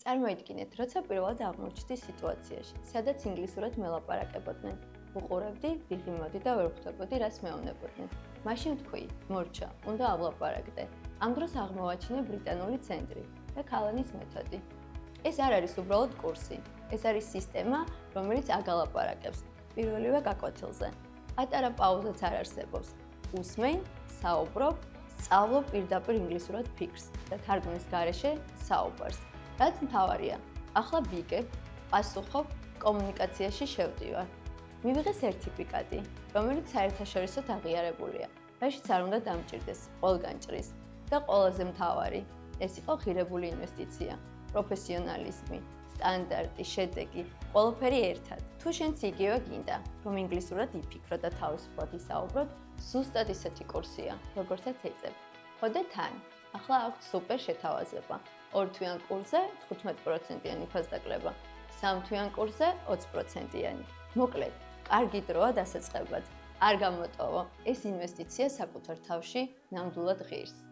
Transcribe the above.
წარმოიდგინეთ, როცა პირველად აღმოჩნდი სიტუაციაში, სადაც ინგლისურად მელაპარაკებოდნენ. უყურებდი, ვიღი მოდი და ვერ ხვდებოდი, რას მეუბნებოდნენ. მაშინ თქვი, მორჩა, უნდაავლაპარაკდე. ამ დროს აღმოვაჩინე ბრიტანული ცენტრი და ქალანის მეთოდი. ეს არ არის უბრალოდ კურსი, ეს არის სისტემა, რომელიც აგალაპარაკებს პირველივე გაკვეთილზე. პატარა პაუზაც არ არსებობს. უსმენ, საუბრობ, სწავლობ პირდაპირ ინგლისურად ფიქრს და თარგმნის გარეშე საუბარს. რაც მთავარია, ახლა ვიგებ, პასუხობ, კომუნიკაციაში შევდივარ. მივიღე სერტიფიკატი, რომელიც საერთაშორისოდ აღიარებულია. რაშიც არ უნდა დამჭირდეს, ყველგან ჭრის. და ყველაზე მთავარი, ეს იყო ღირებული ინვესტიცია, პროფესიონალიზმი, სტანდარტი, შედეგი, ყველაფერი ერთად. თუ შენც იგივე გინდა, რომ ინგლისურად იფიქრო და თავისუფლად ისაუბროთ, ზუსტად ისეთი კურსია, როგორცაც ეწებ. ხოდე თან, ახლა აქვს სუპერ შეთავაზება. 2 თვიან კურსზე 15%-იანი ფასდაკლება, 3 თვიან კურსზე 20%-იანი. მოკლედ, კარგი დროა დასაწყებად. არ გამოტოვო, ეს ინვესტიცია საკუთარ თავში ნამდვილად ღირს.